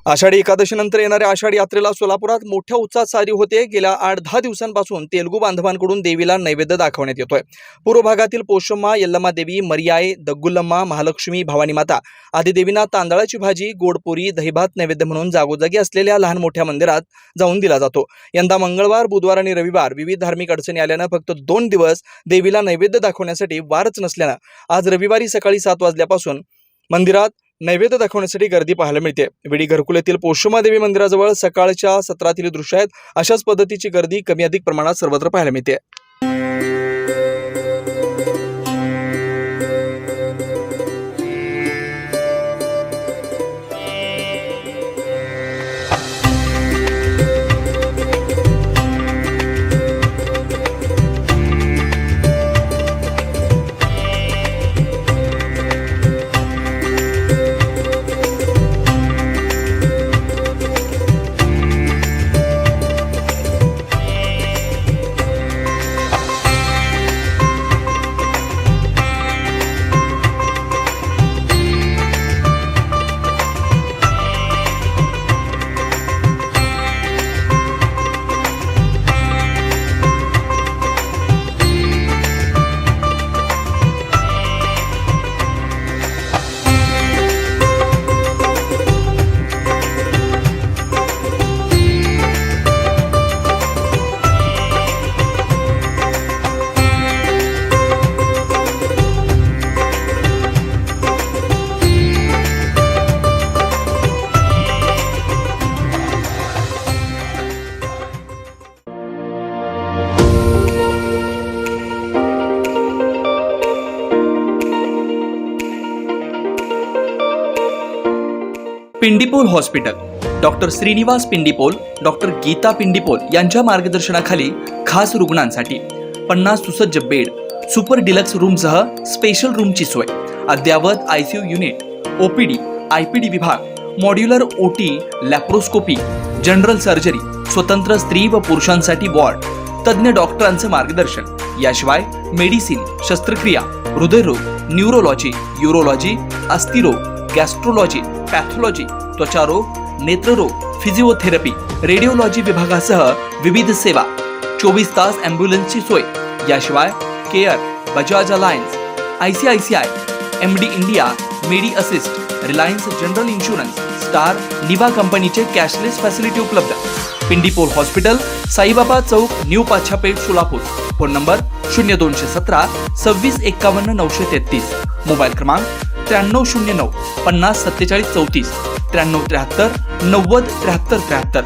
आषाढी एकादशीनंतर येणाऱ्या आषाढी यात्रेला सोलापुरात मोठ्या उत्साहात साजरी होते। गेल्या 8-10 दिवसांपासून तेलुगू बांधवांकडून देवीला नैवेद्य दाखवण्यात येतोय। पूर्व भागातील पोषम्मा, यल्लम्मा देवी, मरियाय, दग्गुलम्मा, महालक्ष्मी, भवानी माता आदी देवींना तांदळाची भाजी, गोडपुरी, दहीभात नैवेद्य म्हणून जागोजागी असलेल्या लहान मोठ्या मंदिरात जाऊन दिला जातो। यंदा मंगळवार, बुधवार आणि रविवार विविध धार्मिक अडचणी आल्यानं फक्त 2 दिवस देवीला नैवेद्य दाखवण्यासाठी वारच नसल्यानं आज रविवारी सकाळी 7 वाजल्यापासून मंदिरात नैवेद्य दाखवण्यासाठी गर्दी पाहायला मिळते। विडी घरकुल पोषम्मा देवी मंदिराजवळ सकाळच्या सत्रातील दृश्य आहेत। अशाच पद्धतीची गर्दी कमी अधिक प्रमाणात सर्वत्र पाहायला मिळते। Pindipol hospital, doctor Shrinivas Pindipol, doctor Geeta Pindipol यांच्या मार्गदर्शनाखाली खास रुग्णांसाठी 50 सुसज्ज बेड, सुपर डिलक्स रूमसह स्पेशल रूमची सोय, अद्ययावत आयसीयू युनिट, ओपीडी, आयपीडी विभाग, modular OT, laparoscopy, general surgery, स्वतंत्र स्त्री व पुरुषांसाठी वॉर्ड, तज्ञ डॉक्टरांचं मार्गदर्शन, याशिवाय मेडिसिन, शस्त्रक्रिया, हृदयरोग, न्यूरोलॉजी, यूरोलॉजी, अस्थिरोग, गॅस्ट्रोलॉजी, पॅथॉलॉजी, त्वचारोग, नेत्ररोग, फिजिओथेरपी, रेडिओलॉजी विभागासह विविध सेवा, 24 तास ॲम्ब्युलन्सची सोय, याशिवाय care, Bajaj Allianz, ICICI, MD India, Medi Assist, Reliance general insurance, star, Niva कंपनीचे कॅशलेस फॅसिलिटी उपलब्ध। पिंडीपोल hospital, Saibaba Chowk, new Pachapeth, Solapur. Phone number 0217 26 51 933, mobile क्रमांक 9309 50 47 34, 9373 90 73 73।